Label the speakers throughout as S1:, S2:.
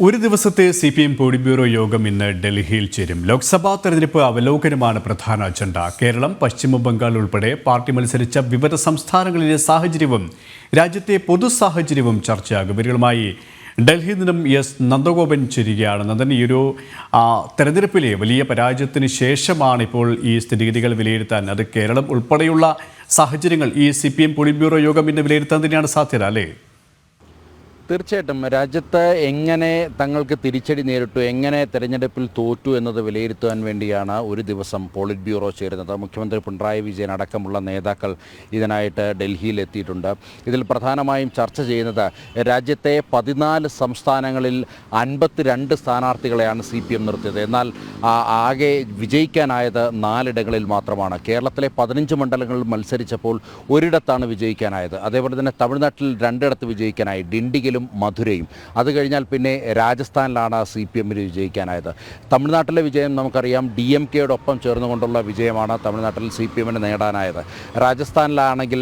S1: ഒരു ദിവസത്തെ CPM polit bureau യോഗം ഇന്ന് ഡൽഹിയിൽ ചേരും. ലോക്സഭാ തെരഞ്ഞെടുപ്പ് അവലോകനമാണ് പ്രധാന അജണ്ട. കേരളം, പശ്ചിമ ബംഗാൾ ഉൾപ്പെടെ പാർട്ടി മത്സരിച്ച വിവിധ സംസ്ഥാനങ്ങളിലെ സാഹചര്യവും രാജ്യത്തെ പൊതു സാഹചര്യവും ചർച്ചയാകും. ഇവരുമായി ഡൽഹിയിൽ നിന്നും S. നന്ദഗോപൻ ചേരുകയാണ്. നന്ദൻ, ഈ ഒരു തെരഞ്ഞെടുപ്പിലെ വലിയ പരാജയത്തിന് ശേഷമാണ് ഇപ്പോൾ ഈ സ്ഥിതിഗതികൾ വിലയിരുത്താൻ, അത് കേരളം ഉൾപ്പെടെയുള്ള സാഹചര്യങ്ങൾ ഈ CPM പോളിറ്റ് ബ്യൂറോ യോഗം ഇന്ന് വിലയിരുത്താൻ തന്നെയാണ് സാധ്യത, അല്ലേ?
S2: തീർച്ചയായിട്ടും രാജ്യത്ത് എങ്ങനെ തങ്ങൾക്ക് തിരിച്ചടി നേരിട്ടു, എങ്ങനെ തെരഞ്ഞെടുപ്പിൽ തോറ്റു എന്നത് വിലയിരുത്താൻ വേണ്ടിയാണ് ഒരു ദിവസം പോളിറ്റ് ബ്യൂറോ ചേരുന്നത്. മുഖ്യമന്ത്രി പിണറായി വിജയൻ അടക്കമുള്ള നേതാക്കൾ ഇതിനായിട്ട് ഡൽഹിയിൽ എത്തിയിട്ടുണ്ട്. ഇതിൽ പ്രധാനമായും ചർച്ച ചെയ്യുന്നത് രാജ്യത്തെ 14 സംസ്ഥാനങ്ങളിൽ 52 സ്ഥാനാർത്ഥികളെയാണ് CPM നിർത്തിയത്. എന്നാൽ ആകെ വിജയിക്കാനായത് 4 ഇടങ്ങളിൽ മാത്രമാണ്. കേരളത്തിലെ 15 മണ്ഡലങ്ങളിൽ മത്സരിച്ചപ്പോൾ ഒരിടത്താണ് വിജയിക്കാനായത്. അതേപോലെ തന്നെ തമിഴ്നാട്ടിൽ 2 ഇടത്ത് വിജയിക്കാനായി, ഡിണ്ടിഗലും മധുരയും. അത് കഴിഞ്ഞാൽ പിന്നെ രാജസ്ഥാനിലാണ് CPMന് വിജയിക്കാനായത്. തമിഴ്നാട്ടിലെ വിജയം നമുക്കറിയാം, DMKയോടൊപ്പം ചേർന്നുകൊണ്ടുള്ള വിജയമാണ് തമിഴ്നാട്ടിൽ CPMന് നേടാനായത്. രാജസ്ഥാനിലാണെങ്കിൽ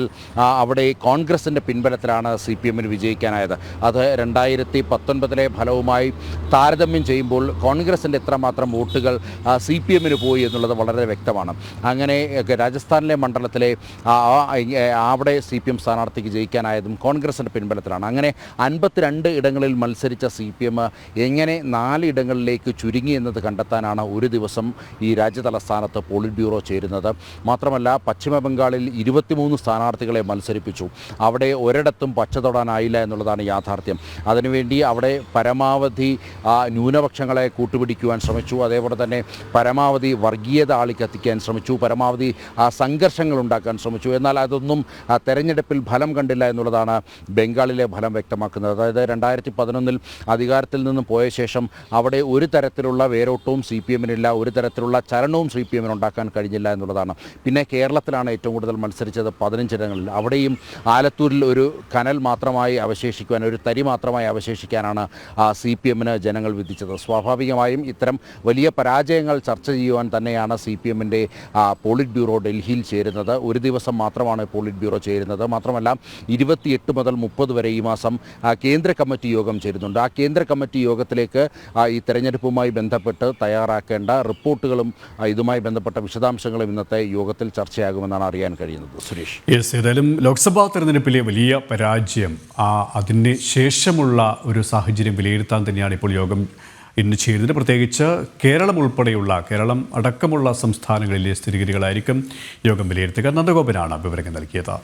S2: അവിടെ കോൺഗ്രസിൻ്റെ പിൻബലത്തിലാണ് CPMന് വിജയിക്കാനായത്. അത് 2019 ഫലവുമായി താരതമ്യം ചെയ്യുമ്പോൾ കോൺഗ്രസിൻ്റെ എത്രമാത്രം വോട്ടുകൾ CPMന് പോയി എന്നുള്ളത് വളരെ വ്യക്തമാണ്. അങ്ങനെ രാജസ്ഥാനിലെ മണ്ഡലത്തിലെ അവിടെ CPM സ്ഥാനാർത്ഥിക്ക് ജയിക്കാനായതും കോൺഗ്രസിൻ്റെ പിൻബലത്തിലാണ്. അങ്ങനെ 52 ഇടങ്ങളിൽ മത്സരിച്ച CPM എങ്ങനെ 4 ഇടങ്ങളിലേക്ക് ചുരുങ്ങി എന്നത് കണ്ടെത്താനാണ് ഒരു ദിവസം ഈ രാജ്യതലസ്ഥാനത്ത് പോളിറ്റ് ബ്യൂറോ ചേരുന്നത്. മാത്രമല്ല, പശ്ചിമ ബംഗാളിൽ 23 സ്ഥാനാർത്ഥികളെ മത്സരിപ്പിച്ചു. അവിടെ ഒരിടത്തും പച്ച തൊടാനായില്ല എന്നുള്ളതാണ് യാഥാർത്ഥ്യം. അതിനുവേണ്ടി അവിടെ പരമാവധി ന്യൂനപക്ഷങ്ങളെ കൂട്ടുപിടിക്കുവാൻ ശ്രമിച്ചു. അതേപോലെ തന്നെ പരമാവധി വർഗീയത ആളിക്കത്തിക്കാൻ ശ്രമിച്ചു, പരമാവധി സംഘർഷങ്ങൾ ഉണ്ടാക്കാൻ ശ്രമിച്ചു. എന്നാൽ അതൊന്നും തെരഞ്ഞെടുപ്പിൽ ഫലം കണ്ടില്ല എന്നുള്ളതാണ് ബംഗാളിലെ ഫലം വ്യക്തമാക്കുന്നത്. അതായത് 2011 അധികാരത്തിൽ നിന്നും പോയ ശേഷം അവിടെ ഒരു തരത്തിലുള്ള വേരോട്ടവും CPMനില്ല, ഒരു തരത്തിലുള്ള ചലനവും CPMന് ഉണ്ടാക്കാൻ കഴിഞ്ഞില്ല എന്നുള്ളതാണ്. പിന്നെ കേരളത്തിലാണ് ഏറ്റവും കൂടുതൽ മത്സരിച്ചത് 15 ഇടങ്ങളിൽ. അവിടെയും ആലത്തൂരിൽ ഒരു കനൽ മാത്രമായി അവശേഷിക്കുവാൻ, ഒരു തരി മാത്രമായി അവശേഷിക്കാനാണ് CPMന് ജനങ്ങൾ വിധിച്ചത്. സ്വാഭാവികമായും ഇത്തരം വലിയ പരാജയങ്ങൾ ചർച്ച ചെയ്യുവാൻ തന്നെയാണ് CPMൻ്റെ പോളിറ്റ് ബ്യൂറോ ഡൽഹിയിൽ ചേരുന്നത്. ഒരു ദിവസം മാത്രമാണ് പോളിറ്റ് ബ്യൂറോ ചേരുന്നത്. മാത്രമല്ല 28 മുതൽ 30 വരെ ഈ മാസം കേന്ദ്ര കമ്മിറ്റി യോഗം ചേരുന്നുണ്ട്. ആ കേന്ദ്ര കമ്മിറ്റി യോഗത്തിലേക്ക് ഈ തെരഞ്ഞെടുപ്പുമായി ബന്ധപ്പെട്ട് തയ്യാറാക്കേണ്ട റിപ്പോർട്ടുകളും ഇതുമായി ബന്ധപ്പെട്ട വിശദാംശങ്ങളും ഇന്നത്തെ യോഗത്തിൽ ചർച്ചയാകുമെന്നാണ് അറിയാൻ കഴിയുന്നത്. സുരേഷ്,
S1: ഏതായാലും ലോക്സഭാ തെരഞ്ഞെടുപ്പിലെ വലിയ പരാജയം, അതിന് ശേഷമുള്ള ഒരു സാഹചര്യം വിലയിരുത്താൻ തന്നെയാണ് ഇപ്പോൾ യോഗം ഇന്ന് ചേരുന്നത്. പ്രത്യേകിച്ച് കേരളം അടക്കമുള്ള സംസ്ഥാനങ്ങളിലെ സ്ഥിതിഗതികളായിരിക്കും യോഗം വിലയിരുത്തുക. നന്ദഗോപനാണ് വിവരങ്ങൾ നൽകിയത്.